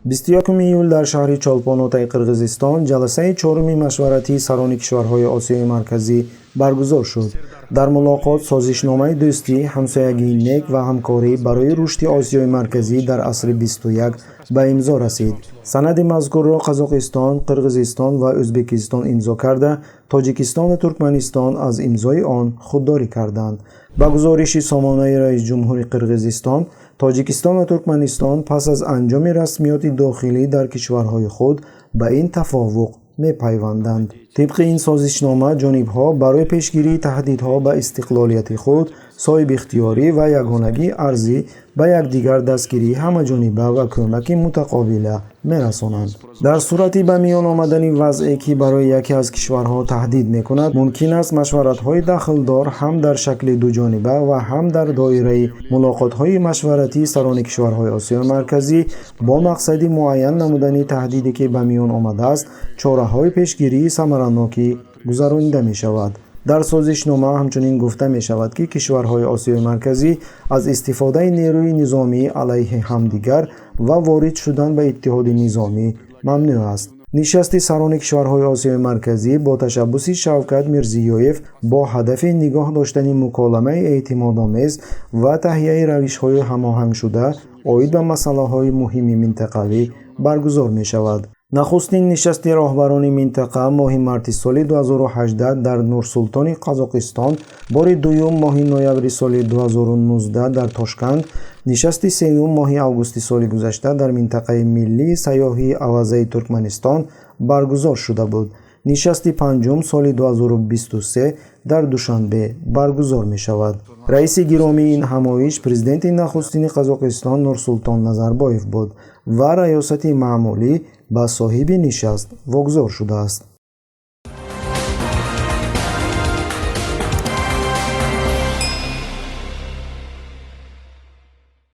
21 июл дар шаҳри Чолпонотаи Қирғизистон ҷаласаи чоруми машваратии сарони кишварҳои Осиёи Марказӣ баргузор шуд. Дар мулоқот созишномаи дӯстӣ, ҳамсоягии нек ва ҳамкорӣ барои рушди Осиёи Марказӣ дар асри 21 ба имзо расид. Санади мазкурро Қазоқистон, Қирғизистон ва Ӯзбекистон имзо карда, Тоҷикистон ва Туркманистон аз имзои он худдорӣ карданд. Ба гузориши Сомонаи Раис ҷумҳури Қирғизистон, Тоҷикистон ва Туркманистон пас аз анҷоми расмиёти дохилӣ дар кишварҳои худ ба ин тафовуқ мепайванданд. Тибқи ин созишнома ҷонибҳо барои пешгирии таҳдидҳо ба истиқлолияти худ, соҳибихтиёрӣ ва ягонагии арзӣ ба якдигар дастгирии ҳамаҷониба ва кӯмаки мутақобила мерасонанд. Дар сурати ба миён омадани вазъе ки барои яке аз кишварҳо таҳдид мекунад, мумкин аст машваратҳои дахлдор ҳам дар шакли дуҷониба ва ҳам дар доираи мулоқотҳои машваратии сарони кишварҳои Осиёи Марказӣ бо мақсади муайян намудани таҳдиде ки ба миён омадааст, чораҳои пешгирии самаранокӣ гузаронида мешавад. Дар созишнома ҳамчунин гуфта мешавад ки кишварҳои Осиёи Марказӣ аз истифодаи нерӯи низомӣ алайҳи ҳамдигар ва ворид шудан ба иттиҳоди низомӣ мамнӯъ аст. нишасти сарони кишварҳои Осиёи Марказӣ бо ташаббуси Шавкат Мирзиёев бо ҳадафи нигоҳ доштани муколамаи эътимодомез ва таҳияи равишҳои ҳамоҳангшуда оид ба масъалаҳои муҳими минтақавӣ баргузор мешавад. нахустин нишасти роҳбарони минтақа моҳи марти соли 2018 дар Нурсултони Қазоқистон, бори дуюм моҳи ноябри соли 2019 дар Тошканд, нишасти сеюм моҳи августи соли гузашта дар минтақаи миллии сайёҳии Авазаи Туркманистон баргузор шуда буд. нишасти панҷум соли 2023 дар Душанбе баргузор мешавад. раиси гиромии ин ҳамоиш президенти нахустини Қазоқистон Нурсултон Назарбоев буд ва раёсати маъмулӣ ба соҳиби нишаст вогузор шудааст.